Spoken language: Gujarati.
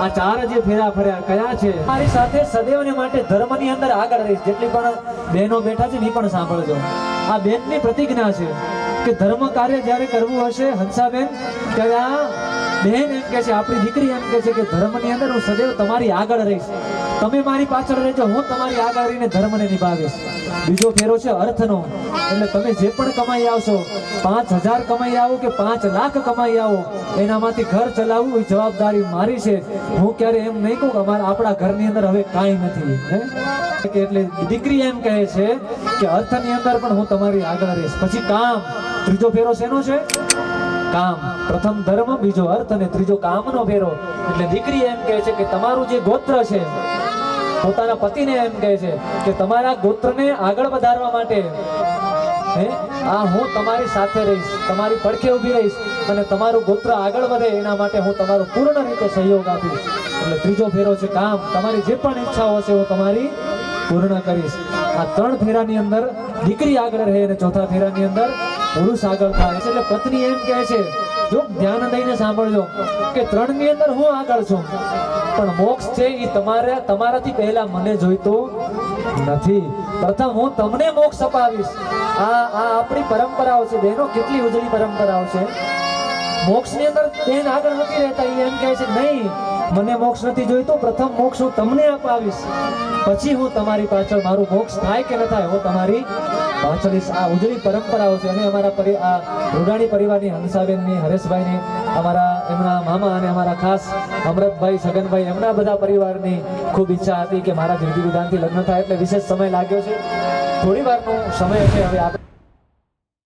આ ચાર જે ફેરા ફર્યા કયા છે? મારી સાથે સદૈવને માટે ધર્મની અંદર આગળ રહીશ. જેટલી પણ બહેનો બેઠા છે ને એ પણ સાંભળજો. આ બેનની પ્રતિજ્ઞા છે કે ધર્મ કાર્ય જ્યારે કરવું હશે હંસાબેન, ત્યારે આ બહેન એમ કે છે, આપણી દીકરી એમ કે છે કે ધર્મની અંદર હું સદૈવ તમારી આગળ રહીશ. તમે મારી પાછળ રહેજો, હું તમારી આગળ રહીને ધર્મને નિભાવીશ. બીજો ફેરો છે અર્થનો. એટલે તમે જે પણ કમાઈ આવશો, 5000 કમાઈ આવો કે 5 લાખ કમાઈ આવો, એનામાંથી ઘર ચલાવવું એ જવાબદારી મારી છે. હું ક્યારે એમ નહીં કહું કે આપણા ઘરની અંદર હવે કાંઈ નથી. એટલે દીકરી એમ કહે છે કે અર્થની અંદર પણ હું તમારી આગળ રહીશ. પછી કામ. ત્રીજો ફેરો શેનો છે? કામ. પ્રથમ ધર્મ, બીજો અર્થ અને ત્રીજો કામનો ફેરો. એટલે દીકરી એમ કહે છે કે તમારું જે ગોત્ર છે, પોતાના પતિને એમ કહે છે કે તમારા ગોત્રને આગળ વધારવા માટે હું તમારી સાથે રહીશ, તમારી પડખે ઊભી રહીશ અને તમારું ગોત્ર આગળ વધે એના માટે હું તમારો પૂર્ણ રીતે સહયોગ આપીશ. એટલે ત્રીજો ફેરો છે કામ. તમારી જે પણ ઈચ્છાઓ હશે હું તમારી પૂર્ણ કરીશ. આ 3 ફેરાની અંદર દીકરી આગળ રહે અને ચોથા ફેરાની અંદર પુરુષ આગળ થાય છે. એટલે પત્ની એમ કહે છે, જો ધ્યાન દઈને સાંભળજો કે 3 ની અંદર હું આગળ છું, પણ મોક્ષ છે એ તમારાથી પહેલા મને જોઈતો નથી. પ્રથમ હું તમને મોક્ષ અપાવીશ. આ આપણી પરંપરાઓ છે બહેનો, કેટલી ઉજળી પરંપરાઓ છે. મોક્ષની અંદર બેન આગળ નથી રહેતા. એ એમ કહે છે નહીં, મને મોક્ષ નથી જોઈતો, પ્રથમ મોક્ષ હું તમને અપાવીશ, પછી હું તમારી પાછળ, મારું મોક્ષ થાય કે ન થાય હું તમારી પાછળ. આ ઉજળી પરંપરાઓ છે. અને અમારા આ રૂડાણી પરિવારની હંસાબેનની, હરેશભાઈની, એમના મામા અને અમારા ખાસ અમૃતભાઈ, છગનભાઈ, એમના બધા પરિવારની ખૂબ ઈચ્છા હતી કે મારા વિધિ વિધાનથી લગ્ન થાય. એટલે વિશેષ સમય લાગ્યો છે. થોડી વારનો સમય છે. હવે આપણે